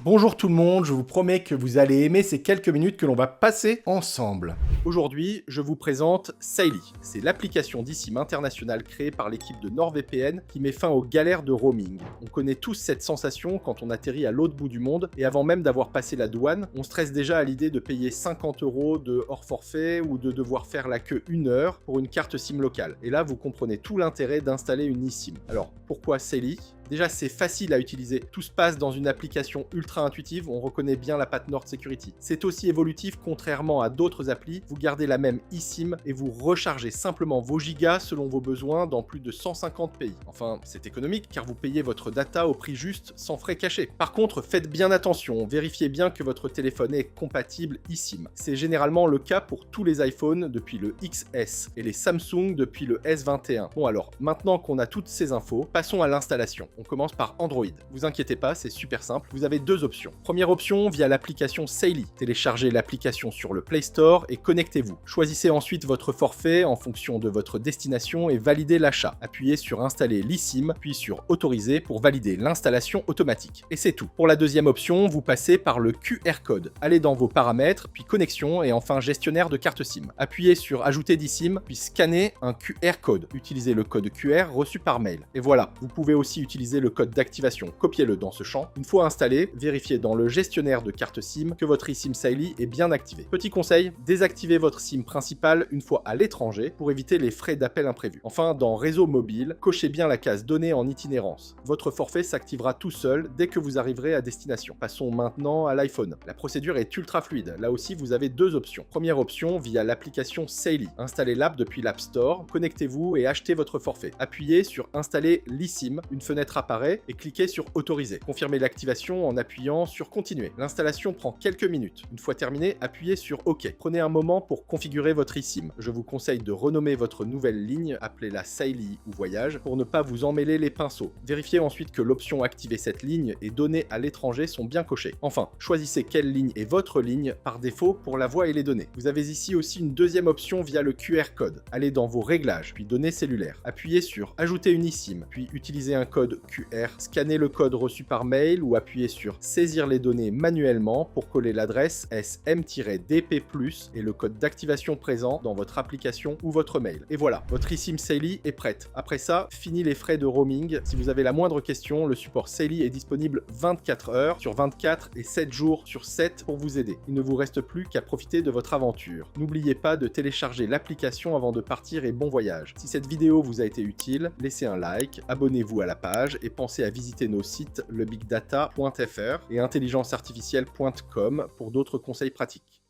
Bonjour tout le monde, je vous promets que vous allez aimer ces quelques minutes que l'on va passer ensemble. Aujourd'hui, je vous présente Saily. C'est l'application d'eSIM internationale créée par l'équipe de NordVPN qui met fin aux galères de roaming. On connaît tous cette sensation quand on atterrit à l'autre bout du monde et avant même d'avoir passé la douane, on stresse déjà à l'idée de payer 50 € de hors forfait ou de devoir faire la queue 1 heure pour une carte SIM locale. Et là, vous comprenez tout l'intérêt d'installer une eSIM. Alors, pourquoi Saily ? Déjà, c'est facile à utiliser. Tout se passe dans une application ultra intuitive, on reconnaît bien la patte Nord Security. C'est aussi évolutif, contrairement à d'autres applis, vous gardez la même eSIM et vous rechargez simplement vos gigas selon vos besoins dans plus de 150 pays. Enfin, c'est économique car vous payez votre data au prix juste sans frais cachés. Par contre, faites bien attention, vérifiez bien que votre téléphone est compatible eSIM. C'est généralement le cas pour tous les iPhones depuis le XS et les Samsung depuis le S21. Bon alors, maintenant qu'on a toutes ces infos, passons à l'installation. On commence par Android. Vous inquiétez pas, c'est super simple. Vous avez deux options. Première option, via l'application Saily. Téléchargez l'application sur le Play Store et connectez-vous. Choisissez ensuite votre forfait en fonction de votre destination et validez l'achat. Appuyez sur Installer l'eSIM, puis sur Autoriser pour valider l'installation automatique. Et c'est tout. Pour la deuxième option, vous passez par le QR code. Allez dans vos paramètres, puis connexion et enfin gestionnaire de carte SIM. Appuyez sur Ajouter d'eSIM, puis scannez un QR code. Utilisez le code QR reçu par mail. Et voilà, vous pouvez aussi utiliser le code d'activation, copiez-le dans ce champ. Une fois installé, vérifiez dans le gestionnaire de carte SIM que votre eSIM Saily est bien activé. Petit conseil, désactivez votre SIM principale une fois à l'étranger pour éviter les frais d'appel imprévus. Enfin, dans réseau mobile, cochez bien la case données en itinérance. Votre forfait s'activera tout seul dès que vous arriverez à destination. Passons maintenant à l'iPhone. La procédure est ultra fluide. Là aussi, vous avez deux options. Première option, via l'application Saily. Installez l'app depuis l'App Store, connectez-vous et achetez votre forfait. Appuyez sur Installer l'eSIM, une fenêtre apparaît et cliquez sur Autoriser. Confirmez l'activation en appuyant sur Continuer. L'installation prend quelques minutes. Une fois terminée, appuyez sur OK. Prenez un moment pour configurer votre eSIM. Je vous conseille de renommer votre nouvelle ligne, appelez-la Saily ou Voyage, pour ne pas vous emmêler les pinceaux. Vérifiez ensuite que l'option Activer cette ligne et données à l'étranger sont bien cochées. Enfin, choisissez quelle ligne est votre ligne par défaut pour la voix et les données. Vous avez ici aussi une deuxième option via le QR code. Allez dans vos réglages, puis données cellulaires. Appuyez sur Ajouter une eSIM, puis utilisez un code QR, scannez le code reçu par mail ou appuyez sur Saisir les données manuellement pour coller l'adresse SM-DP+ et le code d'activation présent dans votre application ou votre mail. Et voilà, votre eSIM Saily est prête. Après ça, fini les frais de roaming. Si vous avez la moindre question, le support Saily est disponible 24 heures sur 24 et 7 jours sur 7 pour vous aider. Il ne vous reste plus qu'à profiter de votre aventure. N'oubliez pas de télécharger l'application avant de partir et bon voyage. Si cette vidéo vous a été utile, laissez un like, abonnez-vous à la page et pensez à visiter nos sites lebigdata.fr et intelligenceartificielle.com pour d'autres conseils pratiques.